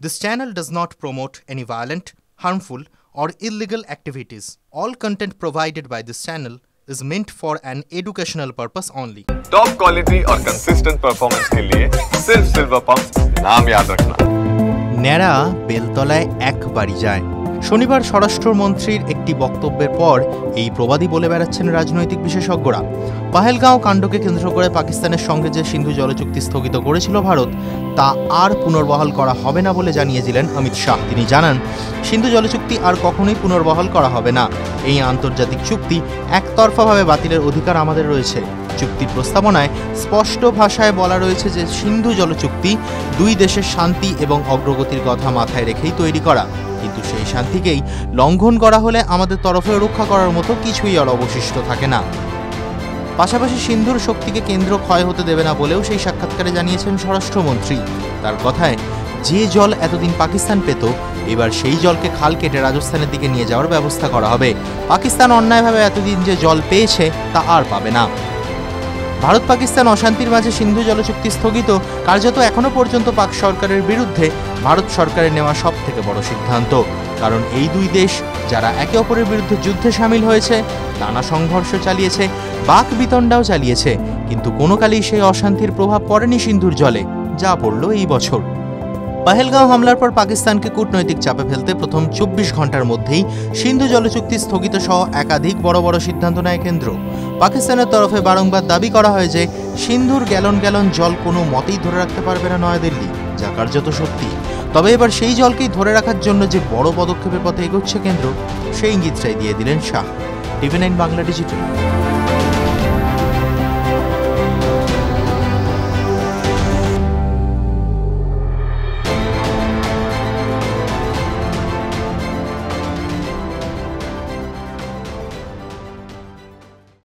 This channel does not promote any violent, harmful, or illegal activities. All content provided by this channel is meant for an educational purpose only. Top quality और consistent performance के लिए सिर्फ silver pump नाम याद रखना। ন্যাড়া বেলতলায় একবারই যায়। শনিবার স্বরাষ্ট্রমন্ত্রীর একটি বক্তব্যের পর এই প্রবাদী বলে বেড়াচ্ছেন রাজনৈতিক বিশেষজ্ঞরা। পাহেলগাঁও কাণ্ডকে কেন্দ্র করে পাকিস্তানের সঙ্গে যে সিন্ধু জলচুক্তি স্থগিত করেছিল ভারত, তা আর পুনর্বহাল করা হবে না বলে জানিয়েছিলেন অমিত শাহ। তিনি জানান, সিন্ধু জলচুক্তি আর কখনোই পুনর্বহাল করা হবে না। এই আন্তর্জাতিক চুক্তি একতরফাভাবে বাতিলের অধিকার আমাদের রয়েছে। চুক্তির প্রস্তাবনায় স্পষ্ট ভাষায় বলা রয়েছে যে সিন্ধু জলচুক্তি দুই দেশের শান্তি এবং অগ্রগতির কথা মাথায় রেখেই তৈরি করা, কিন্তু সেই শান্তিকেই লঙ্ঘন করা হলে আমাদের তরফে রক্ষা করার মতো কিছুই আর অবশিষ্ট থাকে না। পাশাপাশি সিন্ধুর শক্তিকে কেন্দ্র ক্ষয় হতে দেবে না বলেও সেই সাক্ষাৎকারে জানিয়েছেন স্বরাষ্ট্রমন্ত্রী। তার কথায়, যে জল এতদিন পাকিস্তান পেত, এবার সেই জলকে খাল কেটে রাজস্থানের দিকে নিয়ে যাওয়ার ব্যবস্থা করা হবে। পাকিস্তান অন্যায়ভাবে এতদিন যে জল পেয়েছে তা আর পাবে না। ভারত পাকিস্তান অশান্তির মাঝে সিন্ধু জলচুক্তি স্থগিত কার্যত এখনো পর্যন্ত পাক সরকারের বিরুদ্ধে ভারত সরকারের নেওয়া সব থেকে বড় সিদ্ধান্ত। কারণ এই দুই দেশ যারা একে অপরের বিরুদ্ধে যুদ্ধে সামিল হয়েছে, নানা সংঘর্ষ চালিয়েছে, বাক বিতণ্ডাও চালিয়েছে, কিন্তু কোনো কালেই সেই অশান্তির প্রভাব পড়েনি সিন্ধুর জলে, যা পড়ল এই বছর। পাহেলগাঁও হামলার পর পাকিস্তানকে কূটনৈতিক চাপে ফেলতে প্রথম 24 ঘন্টার মধ্যেই সিন্ধু জলচুক্তি স্থগিত সহ একাধিক বড় বড় সিদ্ধান্ত নেয় কেন্দ্র। পাকিস্তানের তরফে বারংবার দাবি করা হয় যে সিন্ধুর গ্যালন গ্যালন জল কোনো মতেই ধরে রাখতে পারবে না নয়াদিল্লি, যা কার্যত সত্যি। তবে এবার সেই জলকেই ধরে রাখার জন্য যে বড় পদক্ষেপের পথে এগোচ্ছে কেন্দ্র, সেই ইঙ্গিতটাই দিয়ে দিলেন শাহ। TV9 Bangla digital.